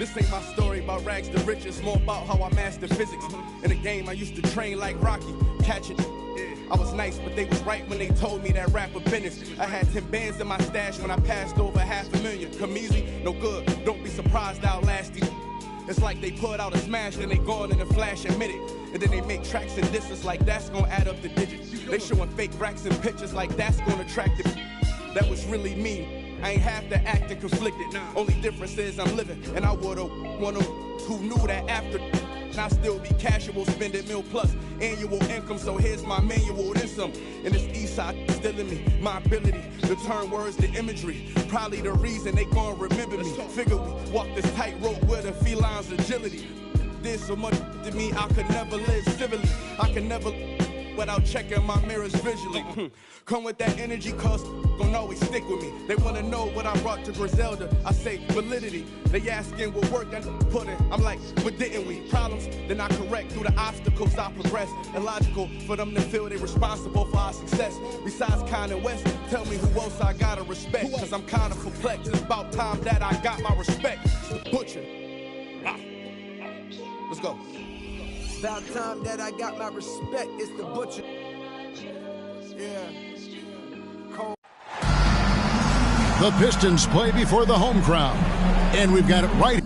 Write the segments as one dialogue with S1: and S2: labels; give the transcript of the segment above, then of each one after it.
S1: This ain't my story about rags to riches, more about how I mastered physics. In the game, I used to train like Rocky, catch it. I was nice, but they was right when they told me that rapper business. I had 10 bands in my stash when I passed over $500,000. Come easy, no good, don't be surprised I'll last you. It's like they put out a smash, then they gone in a flash, admit it. And then they make tracks and distance like that's gonna add up the digits. They showing fake racks and pictures like that's gonna attract it. That was really me. I ain't have to act and conflicted. Only difference is I'm living, and I would've one of who knew that after. I still be casual, spending $1 million plus annual income. So here's my manual, then some. And this east side still in me, my ability to turn words to imagery. Probably the reason they gon' remember me. Figure we walk this tightrope with a feline's agility. Did so much to me, I could never live civilly. I can never without checking my mirrors visually. Come with that energy, cause gon' always stick with me. They wanna know what I brought to Griselda. I say validity. They asking what work I put in. I'm like, but didn't we? Problems, then I correct through the obstacles I progress. Illogical for them to feel they responsible for our success. Besides Kanye West, tell me who else I gotta respect. Cause I'm kinda perplexed. It's about time that I got my respect. It's the Butcher. Let's go.
S2: About time that I got my respect. It's the Butcher. Yeah. Cold.
S3: The Pistons play before the home crowd. And we've got it right.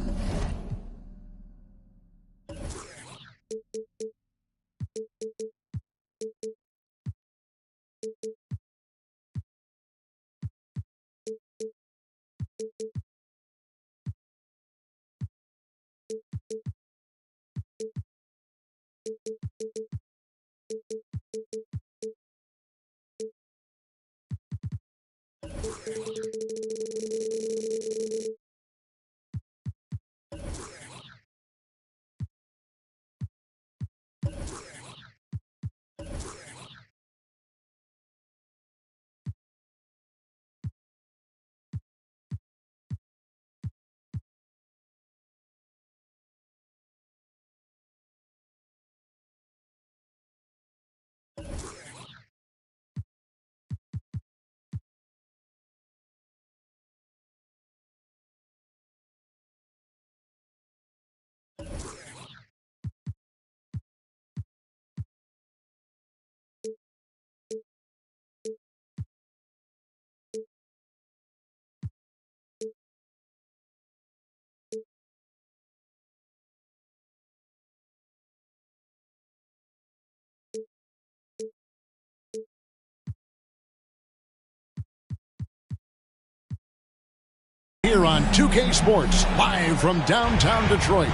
S3: Here on 2K Sports, live from downtown Detroit.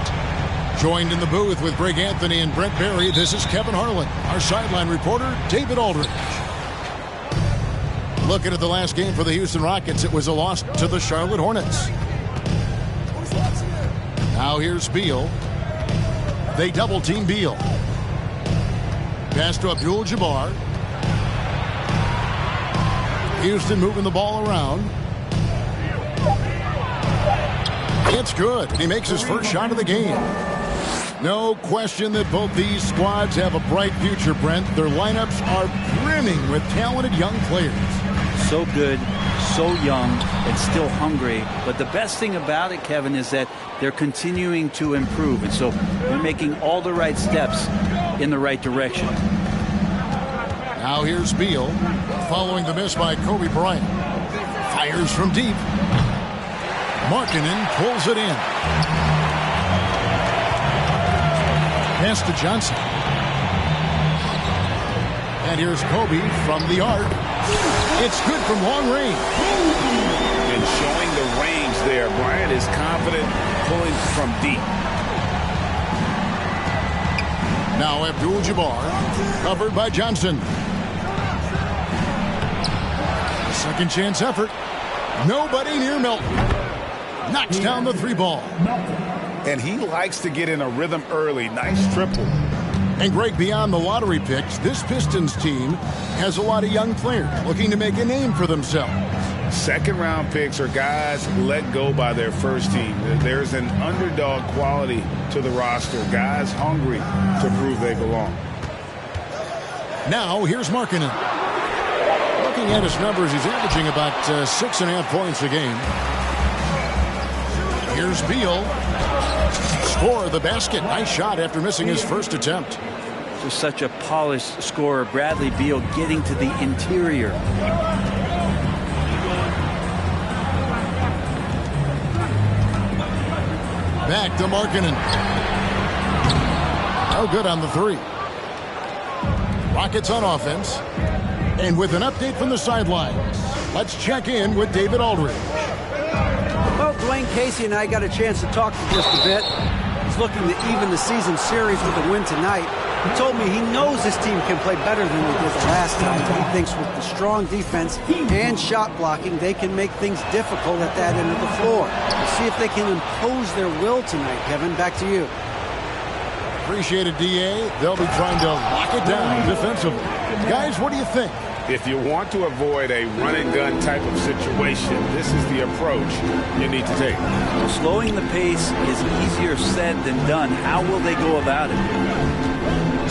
S3: Joined in the booth with Greg Anthony and Brent Barry, this is Kevin Harlan. Our sideline reporter, David Aldridge. Looking at the last game for the Houston Rockets, it was a loss to the Charlotte Hornets. Now here's Beal. They double-team Beal. Pass to Abdul-Jabbar. Houston moving the ball around. It's good. He makes his first shot of the game. No question that both these squads have a bright future, Brent. Their lineups are brimming with talented young players.
S4: So good, so young, and still hungry. But the best thing about it, Kevin, is that they're continuing to improve. And so they're making all the right steps in the right direction.
S3: Now here's Beal, following the miss by Kobe Bryant. Fires from deep. Markkanen pulls it in. Pass to Johnson. And here's Kobe from the arc. It's good from long range.
S5: And showing the range there. Bryant is confident pulling from deep.
S3: Now Abdul-Jabbar, covered by Johnson. Second chance effort. Nobody near Melton. Knocks down the three ball.
S5: And he likes to get in a rhythm early. Nice triple.
S3: And Greg, beyond the lottery picks, this Pistons team has a lot of young players looking to make a name for themselves.
S5: Second-round picks are guys let go by their first team. There's an underdog quality to the roster. Guys hungry to prove they belong.
S3: Now, here's Markkanen. Looking at his numbers, he's averaging about 6.5 points a game. Here's Beal. Score the basket. Nice shot after missing his first attempt.
S4: Just such a polished scorer. Bradley Beal getting to the interior.
S3: Back to Markkanen. No good on the three. Rockets on offense. And with an update from the sidelines, let's check in with David Aldridge.
S6: Well, Dwayne Casey and I got a chance to talk for just a bit. He's looking to even the season series with a win tonight. He told me he knows this team can play better than they did the last time. He thinks with the strong defense and shot blocking, they can make things difficult at that end of the floor. We'll see if they can impose their will tonight. Kevin, back to you.
S3: Appreciate it, DA. They'll be trying to lock it down defensively. Guys, what do you think?
S5: If you want to avoid a run-and-gun type of situation, this is the approach you need to take.
S4: Slowing the pace is easier said than done. How will they go about it?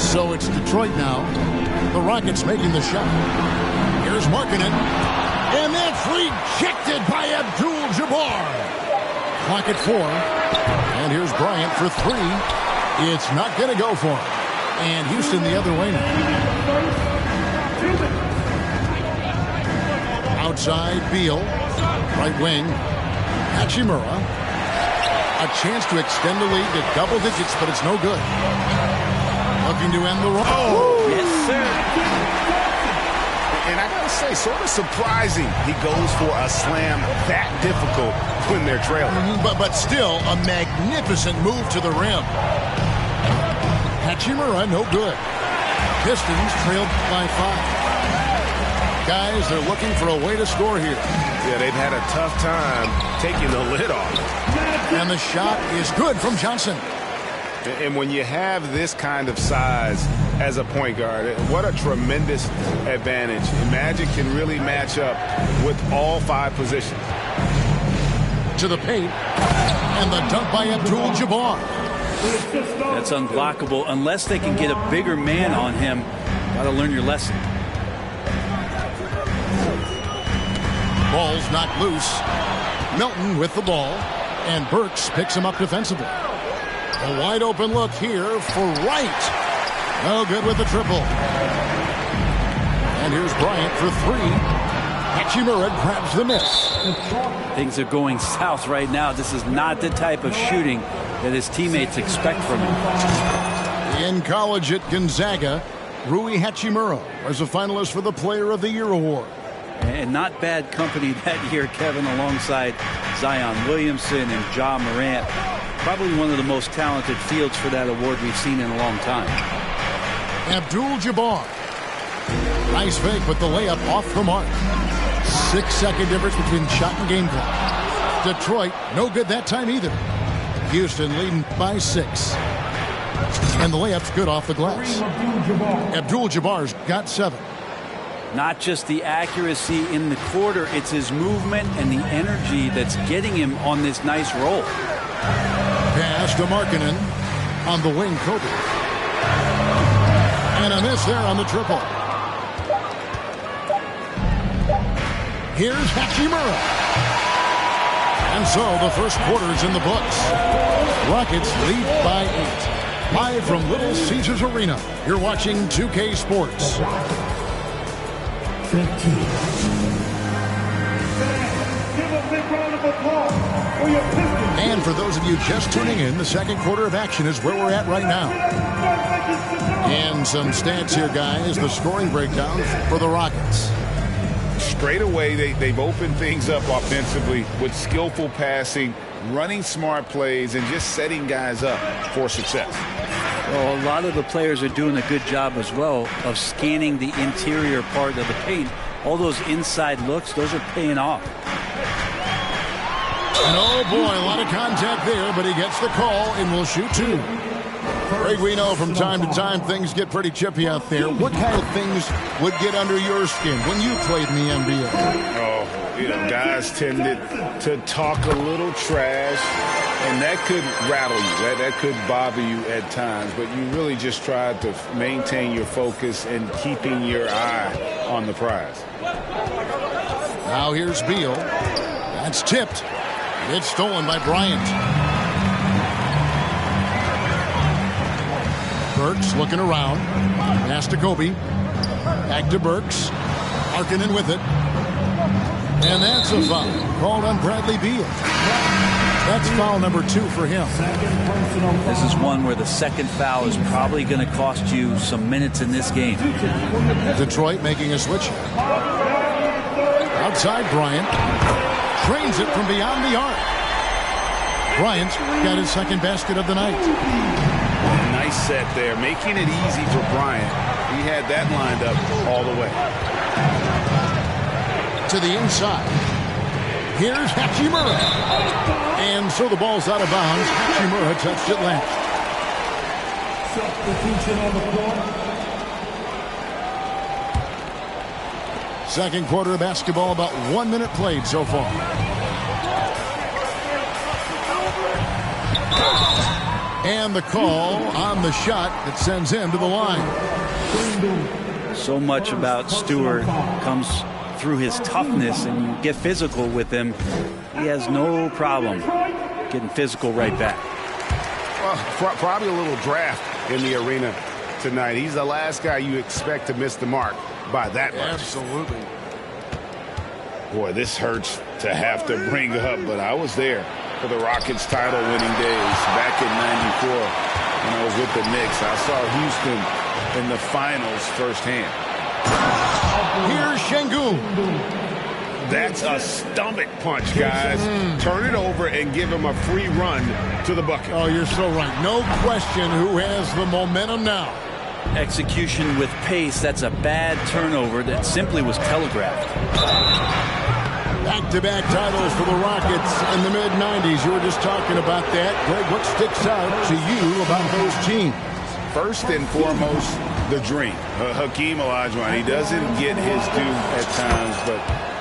S3: So it's Detroit now. The Rockets making the shot. Here's Markkanen. And that's rejected by Abdul-Jabbar. Clock at 4. And here's Bryant for 3. It's not going to go for him. And Houston the other way now. Outside, Beal. Right wing. Hachimura. A chance to extend the lead to double digits, but it's no good. Looking to end the run.
S4: Oh, yes, sir.
S5: And I got to say, sort of surprising he goes for a slam that difficult when they're trailing.
S3: But still, a magnificent move to the rim. Hachimura, no good. Pistons trailed by 5. Guys, they're looking for a way to score here.
S5: Yeah, they've had a tough time taking the lid off.
S3: And the shot is good from Johnson.
S5: And when you have this kind of size as a point guard, what a tremendous advantage. Magic can really match up with all 5 positions.
S3: To the paint. And the dunk by Abdul-Jabbar.
S4: That's unblockable unless they can get a bigger man on him. Got to learn your lesson.
S3: Ball's knocked loose. Milton with the ball. And Burks picks him up defensively. A wide open look here for Wright. No good with the triple. And here's Bryant for 3. Hachimura grabs the miss.
S4: Things are going south right now. This is not the type of shooting that his teammates expect from him.
S3: In college at Gonzaga, Rui Hachimura was a finalist for the Player of the Year award.
S4: And not bad company that year, Kevin, alongside Zion Williamson and Ja Morant. Probably one of the most talented fields for that award we've seen in a long time.
S3: Abdul-Jabbar. Nice fake, but the layup off the mark. 6-second difference between shot and game clock. Detroit, no good that time either. Houston leading by 6. And the layup's good off the glass. Abdul-Jabbar's got 7.
S4: Not just the accuracy in the quarter, it's his movement and the energy that's getting him on this nice roll.
S3: Pass to Markkanen on the wing, Kobe. And a miss there on the triple. Here's Hachimura. And so the first quarter is in the books. Rockets lead by 8. Live from Little Caesars Arena, you're watching 2K Sports.
S7: 15. Give a big round of applause for your Pistons.
S3: And for those of you just tuning in, the second quarter of action is where we're at right now. And some stats here, guys. The scoring breakdown for the Rockets.
S5: Straight away, they've opened things up offensively with skillful passing, running smart plays, and just setting guys up for success.
S4: Well, a lot of the players are doing a good job as well of scanning the interior part of the paint. All those inside looks, those are paying off.
S3: And oh boy, a lot of contact there, but he gets the call and will shoot 2. Greg, we know from time to time things get pretty chippy out there. What kind of things would get under your skin when you played in the NBA?
S5: Oh, you know, guys tended to talk a little trash, and that could rattle you. That could bother you at times, but you really just tried to maintain your focus and keeping your eye on the prize.
S3: Now here's Beal. That's tipped. It's stolen by Bryant. Burks looking around. Pass to Kobe. Back to Burks. Markkanen with it. And that's a foul called on Bradley Beal. That's foul number 2 for him.
S4: This is one where the second foul is probably going to cost you some minutes in this game.
S3: Detroit making a switch. Outside Bryant. Trains it from beyond the arc. Bryant got his second basket of the night.
S5: Nice set there, making it easy for Bryant. He had that lined up all the way.
S3: To the inside. Here's Hachimura. And so the ball's out of bounds. Hachimura touched it last.
S7: Substitution on the floor.
S3: Second quarter of basketball, about 1 minute played so far. And the call on the shot that sends him to the line.
S4: So much about Stewart comes through his toughness, and you get physical with him. He has no problem getting physical right back.
S5: Well, probably a little draft in the arena tonight. He's the last guy you expect to miss the mark by that much.
S3: Absolutely.
S5: Boy, this hurts to have to bring up, but I was there for the Rockets title-winning days back in '94 when I was with the Knicks. I saw Houston in the finals firsthand.
S3: Here's Şengün.
S5: That's a stomach punch, guys. Turn it over and give him a free run to the bucket.
S3: Oh, you're so right. No question who has the momentum now.
S4: Execution with pace, that's a bad turnover that simply was telegraphed.
S3: Back-to-back titles for the Rockets in the mid-'90s. You were just talking about that. Greg, what sticks out to you about those teams?
S5: First and foremost, the dream. Hakeem Olajuwon, he doesn't get his due at times, but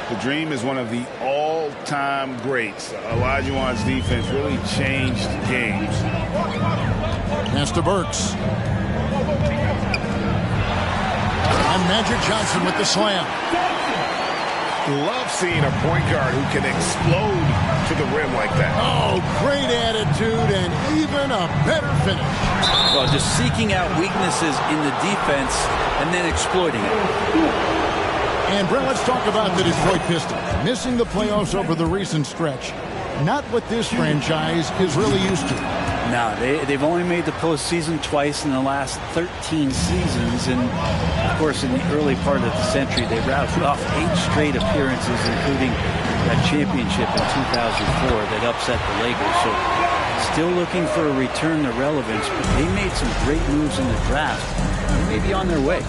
S5: the dream is one of the all-time greats. Olajuwon's defense really changed games.
S3: Pass to Burks. And Magic Johnson with the slam.
S5: Love seeing a point guard who can explode to the rim like that.
S3: Oh, great attitude and even a better finish.
S4: Well, just seeking out weaknesses in the defense and then exploiting it.
S3: And Brent, let's talk about the Detroit Pistons. Missing the playoffs over the recent stretch. Not what this franchise is really used to.
S4: Now, they've only made the postseason twice in the last 13 seasons. And, of course, in the early part of the century, they rattled off 8 straight appearances, including that championship in 2004 that upset the Lakers. So, still looking for a return to relevance, but they made some great moves in the draft. They may be on their way.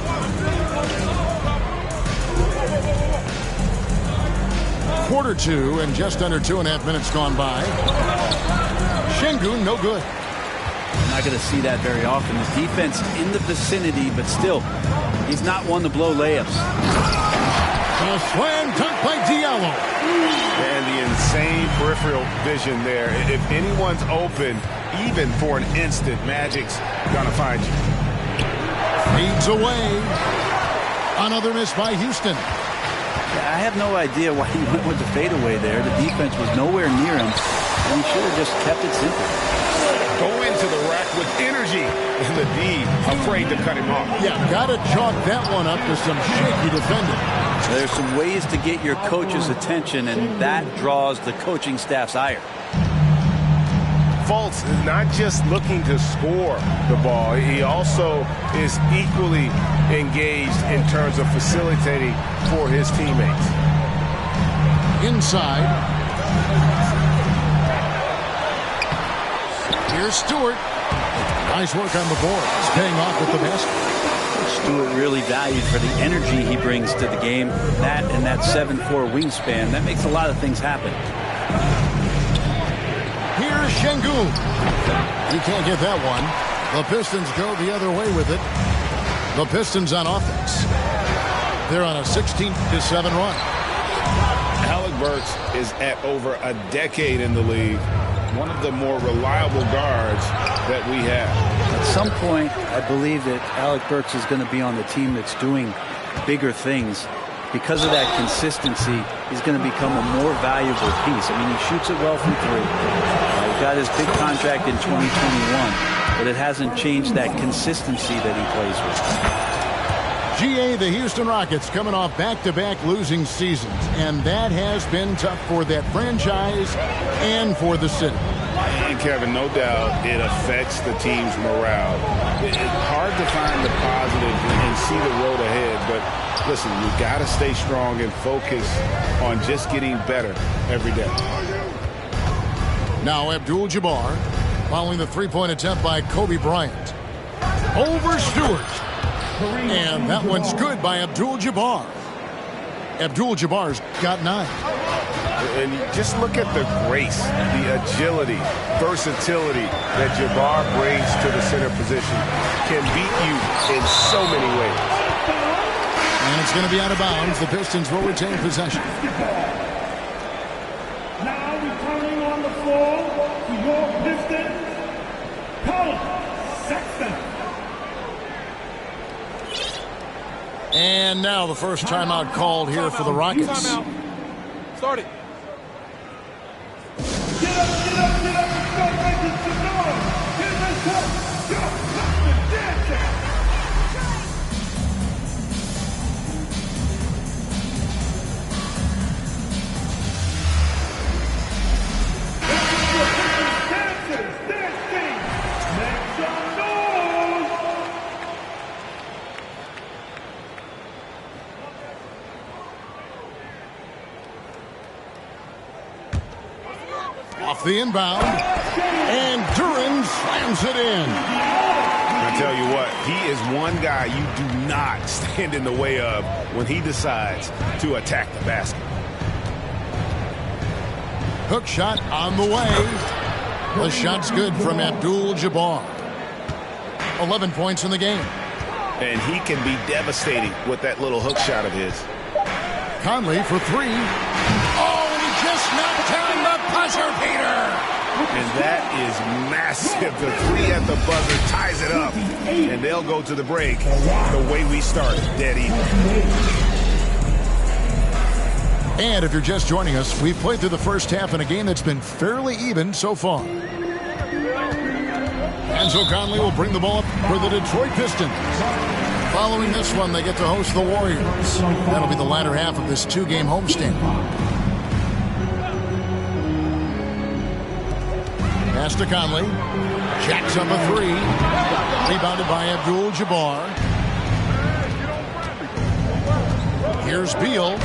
S3: Quarter 2 and just under 2.5 minutes gone by. Şengün, no good.
S4: You're not going to see that very often. The defense in the vicinity, but still, he's not one to blow layups.
S3: A slam dunk by Diallo.
S5: And the insane peripheral vision there. If anyone's open, even for an instant, Magic's gonna find you.
S3: Feeds away. Another miss by Houston.
S4: I have no idea why he went with the fadeaway there. The defense was nowhere near him, and he should have just kept it simple.
S5: Go into the rack with energy, and the D afraid to cut him off.
S3: Yeah, got to chalk that one up to some shaky defending.
S4: There's some ways to get your coach's attention, and that draws the coaching staff's ire.
S5: Fultz is not just looking to score the ball. He also is equally engaged in terms of facilitating for his teammates.
S3: Inside. Here's Stewart. Nice work on the board. It's paying off with the basket.
S4: Stewart really valued for the energy he brings to the game. That and that 7'4" wingspan, that makes a lot of things happen.
S3: Here's Şengün. He can't get that one. The Pistons go the other way with it. The Pistons on offense. They're on a 16-7 run.
S5: Alec Burks is at over a decade in the league. One of the more reliable guards that we have.
S4: At some point, I believe that Alec Burks is going to be on the team that's doing bigger things. because of that consistency, he's going to become a more valuable piece. I mean, he shoots it well from three. He got his big contract in 2021, but it hasn't changed that consistency that he plays with.
S3: GA, the Houston Rockets coming off back-to-back losing seasons, and that has been tough for that franchise and for the city.
S5: And Kevin, no doubt it affects the team's morale. It's hard to find the positive and see the road ahead, but listen, you got to stay strong and focus on just getting better every day.
S3: Now Abdul-Jabbar following the three-point attempt by Kobe Bryant. Over Stewart. And that one's good by Abdul-Jabbar. Abdul-Jabbar's got 9.
S5: And just look at the grace, the agility, versatility that Jabbar brings to the center position. Can beat you in so many ways.
S3: And it's going to be out of bounds. The Pistons will retain possession.
S7: Now returning on the floor to your Pistons, Colin Sexton.
S3: And now the first timeout called here for the Rockets.
S1: Start it.
S7: Get up, get up, get up, and start making some noise. Here's the top. Yo, stop the dancing. Dancers, dancing. Make some noise.
S3: Off the inbound. And Duren slams it in.
S5: I tell you what, he is one guy you do not stand in the way of when he decides to attack the basket.
S3: Hook shot on the way. The shot's good from Abdul-Jabbar. 11 points in the game.
S5: And he can be devastating with that little hook shot of his.
S3: Conley for 3. Oh, and he just knocked down the buzzer beater.
S5: And that is massive. The 3 at the buzzer ties it up. And they'll go to the break the way we started, dead even.
S3: And if you're just joining us, we've played through the first half in a game that's been fairly even so far. And so Conley will bring the ball up for the Detroit Pistons. Following this one, they get to host the Warriors. That'll be the latter half of this 2-game homestand. Pass to Conley. Jacks up a 3. Rebounded by Abdul-Jabbar. Here's Beal.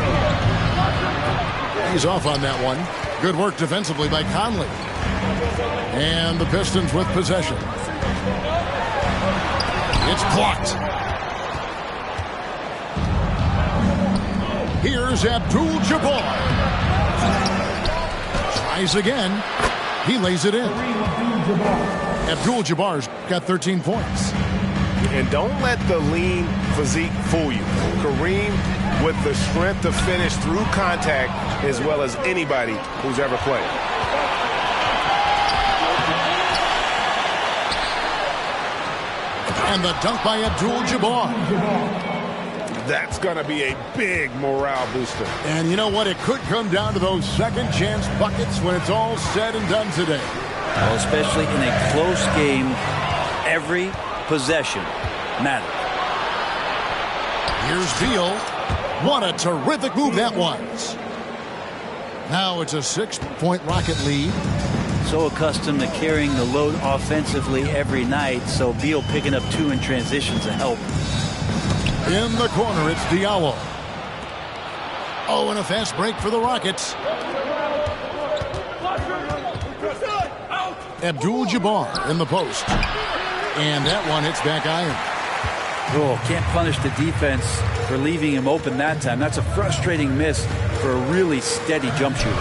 S3: He's off on that one. Good work defensively by Conley. And the Pistons with possession. It's blocked. Here's Abdul-Jabbar. Tries again. He lays it in. Abdul-Jabbar's got 13 points.
S5: And don't let the lean physique fool you. Kareem with the strength to finish through contact as well as anybody who's ever played.
S3: And the dunk by Abdul-Jabbar.
S5: That's going to be a big morale booster.
S3: And you know what? It could come down to those second chance buckets when it's all said and done today.
S4: Well, especially in a close game, every possession matters.
S3: Here's Beal. What a terrific move that was. Now it's a 6-point Rocket lead.
S4: So accustomed to carrying the load offensively every night, so Beal picking up 2 in transition's a help.
S3: In the corner, it's Diallo. Oh, and a fast break for the Rockets. Abdul-Jabbar in the post. And that one hits back iron.
S4: Oh, can't punish the defense for leaving him open that time. That's a frustrating miss for a really steady jump shooter.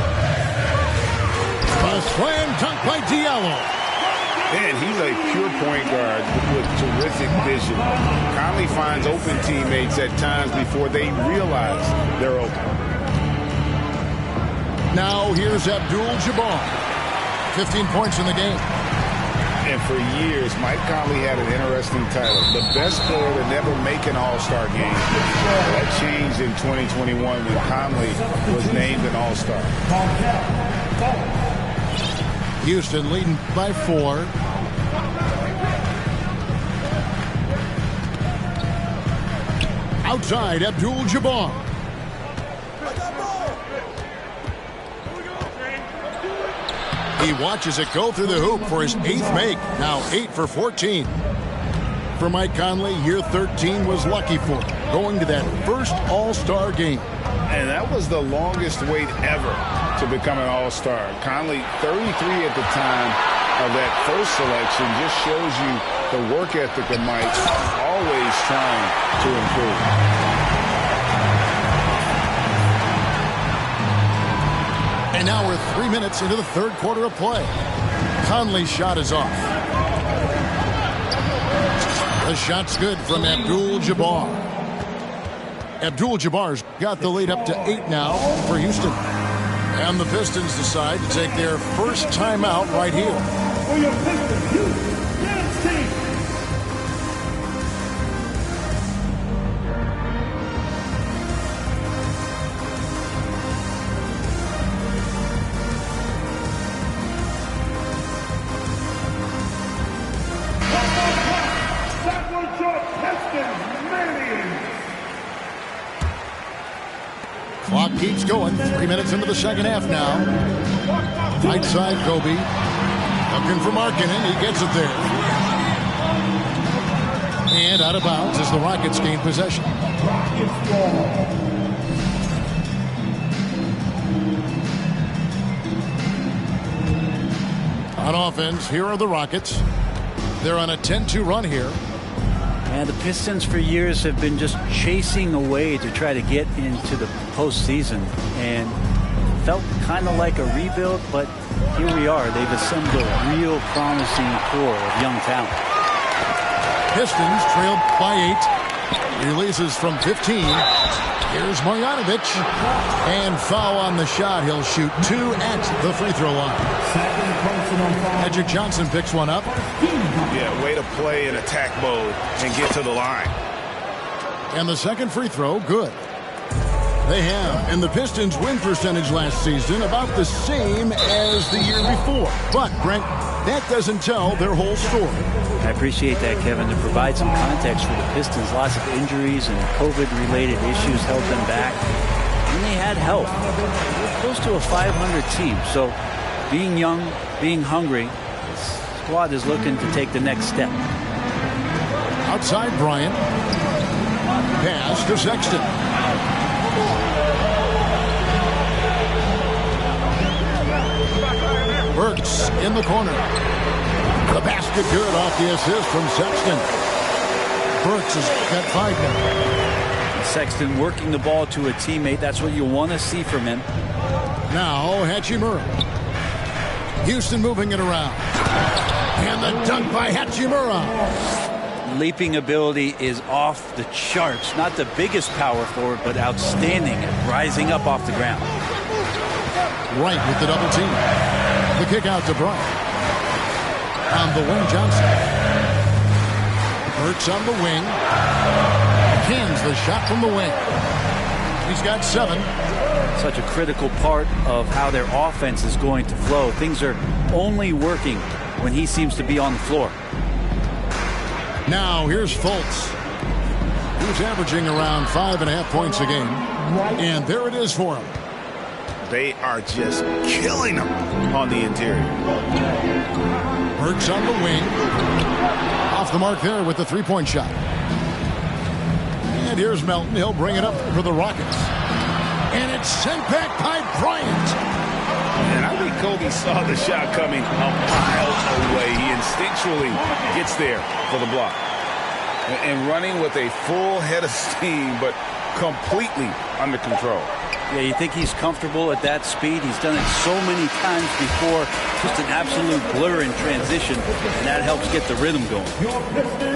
S3: A slam dunk by Diallo.
S5: And he's a pure point guard with terrific vision. Conley finds open teammates at times before they realize they're open.
S3: Now here's Abdul-Jabbar. 15 points in the game.
S5: And for years, Mike Conley had an interesting title, the best player to never make an All-Star game. That changed in 2021 when Conley was named an All-Star.
S3: Houston leading by 4. Outside, Abdul-Jabbar. He watches it go through the hoop for his 8th make. Now 8 for 14. For Mike Conley, year 13 was lucky for him, going to that first All-Star game.
S5: And that was the longest wait ever to become an All-Star. Conley, 33 at the time of that first selection, just shows you the work ethic of Mike, always trying to improve.
S3: And now we're 3 minutes into the third quarter of play. Conley's shot is off. The shot's good from Abdul-Jabbar. Abdul-Jabbar's got the lead up to 8 now for Houston. And the Pistons decide to take their first timeout right here.
S7: For your Pistons, Houston dance team.
S3: Clock keeps going. 3 minutes into the second half now. Right side, Kobe. Looking for Markkanen. He gets it there. And out of bounds as the Rockets gain possession. On offense, here are the Rockets. They're on a 10-2 run here.
S4: And the Pistons for years have been just chasing away to try to get into the postseason, and felt kind of like a rebuild, but here we are. They've assembled a real promising core of young talent.
S3: Pistons trailed by 8. Releases from 15. Here's Marjanovic. And foul on the shot. He'll shoot 2 at the free throw line. Magic Johnson picks one up.
S5: Yeah, way to play in attack mode and get to the line.
S3: And the second free throw, good. They have, and the Pistons' win percentage last season about the same as the year before. But, Brent, that doesn't tell their whole story.
S4: I appreciate that, Kevin. To provide some context for the Pistons, lots of injuries and COVID-related issues held them back. And they had help. They're close to a 500 team. So being young, being hungry, this squad is looking to take the next step.
S3: Outside Bryant. Pass to Sexton. Burks in the corner. The basket good off the assist from Sexton. Burks has got 5 now.
S4: Sexton working the ball to a teammate. That's what you want to see from him.
S3: Now Hachimura. Houston moving it around. And the dunk by Hachimura.
S4: Leaping ability is off the charts. Not the biggest power forward, but outstanding at rising up off the ground.
S3: Right with the double team. The kick out to Bryant. On the wing, Johnson. Burks on the wing. Cans the shot from the wing. He's got 7.
S4: Such a critical part of how their offense is going to flow. Things are only working when he seems to be on the floor.
S3: Now here's Fultz. He's averaging around 5.5 points a game. And there it is for him.
S5: They are just killing them on the interior.
S3: Burks on the wing. Off the mark there with the 3-point shot. And here's Melton. He'll bring it up for the Rockets. And it's sent back by Bryant.
S5: And I think Kobe saw the shot coming a mile away. He instinctually gets there for the block. And running with a full head of steam, but completely under control.
S4: Yeah, you think he's comfortable at that speed. He's done it so many times before. Just an absolute blur in transition, and that helps get the rhythm going.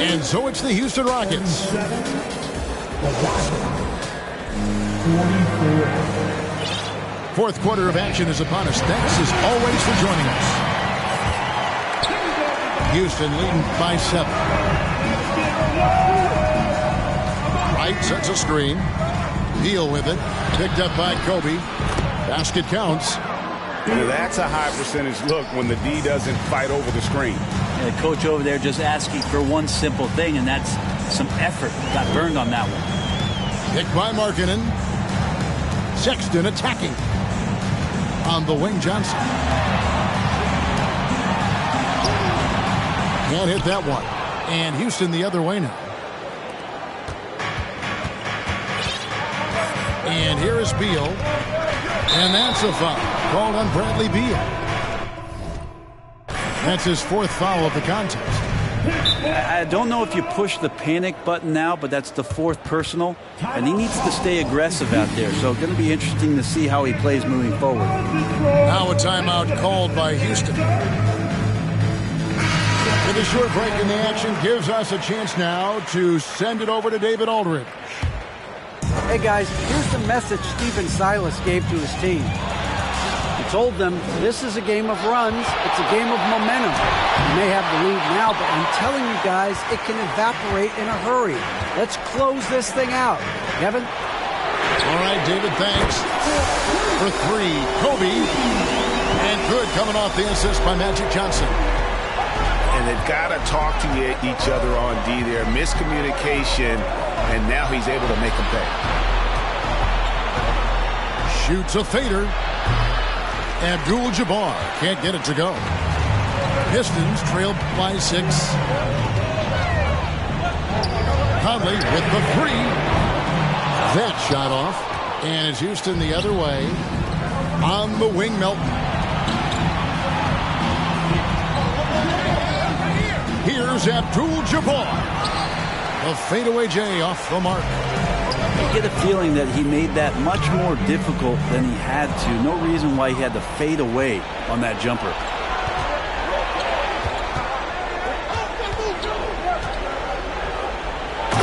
S3: And so it's the Houston Rockets. Fourth quarter of action is upon us. Thanks as always for joining us. Houston leading by 7. Wright sets a screen. Beal with it. Picked up by Kobe. Basket counts.
S5: That's a high percentage look when the D doesn't fight over the screen.
S4: The coach over there just asking for one simple thing, and that's some effort. Got burned on that one.
S3: Picked by Markkanen. Sexton attacking. On the wing, Johnson. Can't hit that one. And Houston the other way now. And here is Beal. And that's a foul called on Bradley Beal. That's his 4th foul of the contest.
S4: I don't know if you push the panic button now, but that's the 4th personal, and he needs to stay aggressive out there. So going to be interesting to see how he plays moving forward.
S3: Now a timeout called by Houston. With a short break in the action gives us a chance now to send it over to David Aldridge.
S6: Hey guys, here's the message Stephen Silas gave to his team. He told them this is a game of runs, it's a game of momentum. You may have the lead now, but I'm telling you guys, it can evaporate in a hurry. Let's close this thing out. Kevin?
S3: All right, David, thanks. For 3, Kobe. And good coming off the assist by Magic Johnson.
S5: And they've got to talk to each other on D there. Miscommunication, and now he's able to make them pay.
S3: Shoots a fader. Abdul-Jabbar can't get it to go. Pistons trailed by 6. Conley with the 3. That shot off. And it's Houston the other way. On the wing, Melton. Here's Abdul-Jabbar. A fadeaway J off the mark.
S4: I get a feeling that he made that much more difficult than he had to. No reason why he had to fade away on that jumper.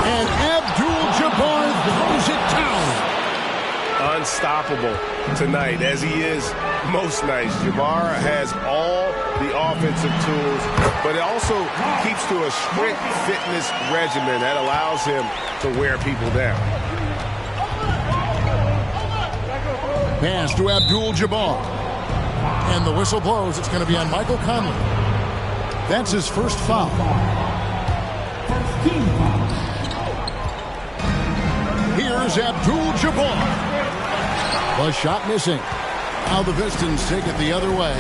S3: And Abdul-Jabbar throws it down.
S5: Unstoppable tonight, as he is most nights. Jabbar has all the offensive tools, but it also keeps to a strict fitness regimen that allows him to wear people down.
S3: Pass to Abdul-Jabbar. And the whistle blows. It's going to be on Michael Conley. That's his 1st foul. Here's Abdul-Jabbar. The shot missing. Now the Pistons take it the other way.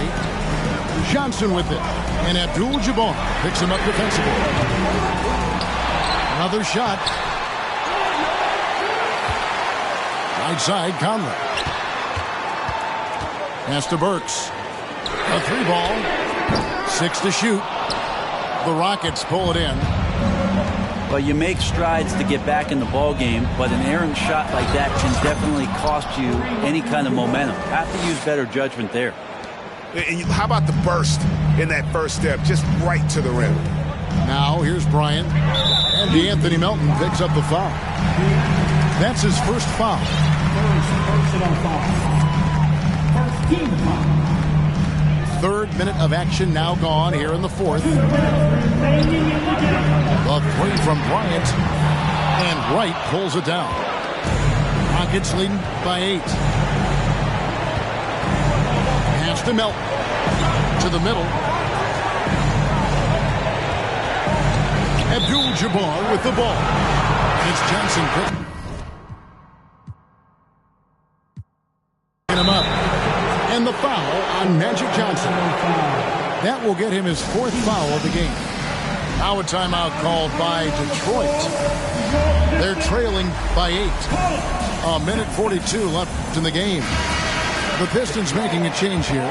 S3: Johnson with it. And Abdul-Jabbar picks him up defensively. Another shot. Right side, Conley. Pass to Burks. A 3-ball. 6 to shoot. The Rockets pull it in.
S4: Well, you make strides to get back in the ball game, but an errant shot like that can definitely cost you any kind of momentum. Have to use better judgment there.
S5: And how about the burst in that first step, just right to the rim?
S3: Now here's Bryant, and DeAnthony Melton picks up the foul. That's his 1st foul. Third minute of action now gone here in the 4th. The 3 from Bryant, and Wright pulls it down. Rockets leading by 8. Pass to Melton. To the middle. Abdul-Jabbar with the ball. It's Johnson picking him up. And the foul on Magic Johnson. That will get him his 4th foul of the game. Now a timeout called by Detroit. They're trailing by 8. 1:42 left in the game. The Pistons making a change here.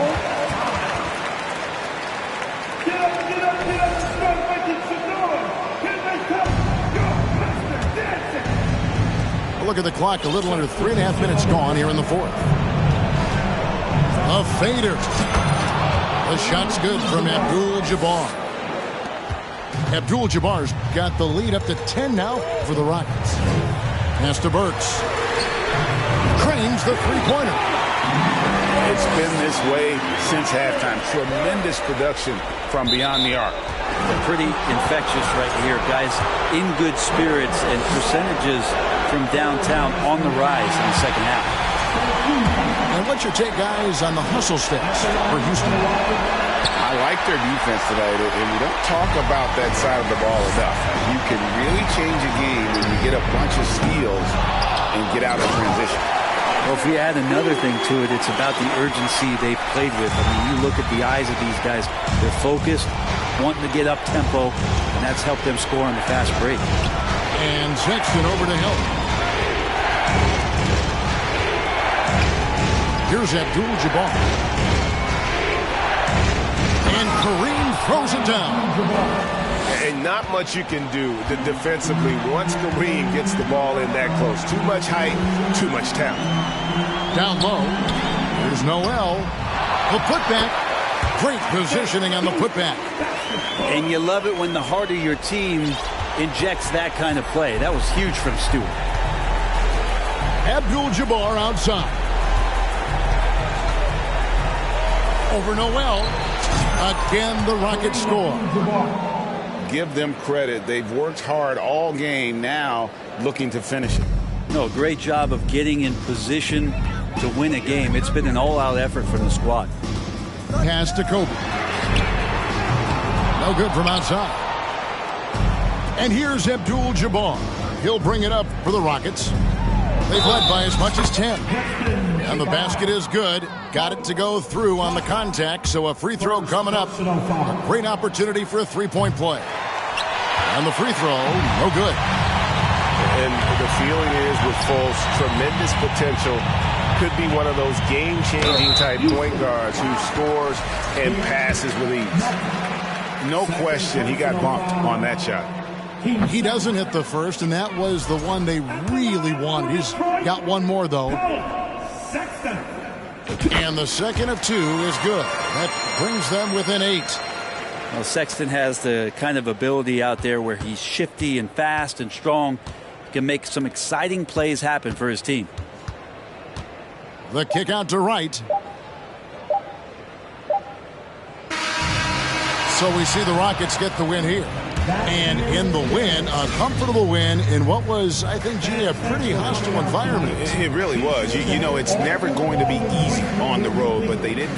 S3: Look at the clock, a little under 3.5 minutes gone here in the 4th. A fader. The shot's good from Abdul-Jabbar. Abdul-Jabbar's got the lead up to 10 now for the Rockets. Pass to Burks. Cranes the 3-pointer.
S5: It's been been this way since halftime. Tremendous production from beyond the arc.
S4: Pretty infectious right here. Guys in good spirits and percentages from downtown on the rise in the second half.
S3: And what's your take, guys, on the hustle stats for Houston?
S5: I like their defense tonight, and we don't talk about that side of the ball enough. You can really change a game when you get a bunch of steals and get out of transition.
S4: Well, if we add another thing to it, it's about the urgency they've played with. I mean, you look at the eyes of these guys. They're focused, wanting to get up tempo, and that's helped them score on the fast break.
S3: And Sexton over to help. Here's Abdul-Jabbar. And Kareem throws it down.
S8: And not much you can do defensively once Kareem gets the ball in that close. Too much height, too much talent.
S3: Down low. Here's Noel. The putback. Great positioning on the putback.
S4: And you love it when the heart of your team injects that kind of play. That was huge from Stewart.
S3: Abdul-Jabbar outside. Over Noel. Again, the Rockets score.
S5: Give them credit. They've worked hard all game, now looking to finish it.
S4: No, great job of getting in position to win a game. It's been an all-out effort from the squad.
S3: Pass to Kobe. No good from outside. And here's Abdul-Jabbar. He'll bring it up for the Rockets. They've led by as much as 10. And the basket is good. Got it to go through on the contact, so a free throw coming up. A great opportunity for a three-point play. And the free throw, no good.
S8: And the feeling is with Fultz, tremendous potential. Could be one of those game-changing type point guards who scores and passes with ease.
S5: No question, he got bumped on that shot.
S3: He doesn't hit the first, and that was the one they really wanted. He's got one more, though. And the second of two is good. That brings them within 8.
S4: Well, Sexton has the kind of ability out there where he's shifty and fast and strong. He can make some exciting plays happen for his team.
S3: The kick out to Wright. So we see the Rockets get the win here. And in the win, a comfortable win in what was, I think, G, a pretty hostile environment.
S5: It really was. You know, it's never going to be easy on the road, but they didn't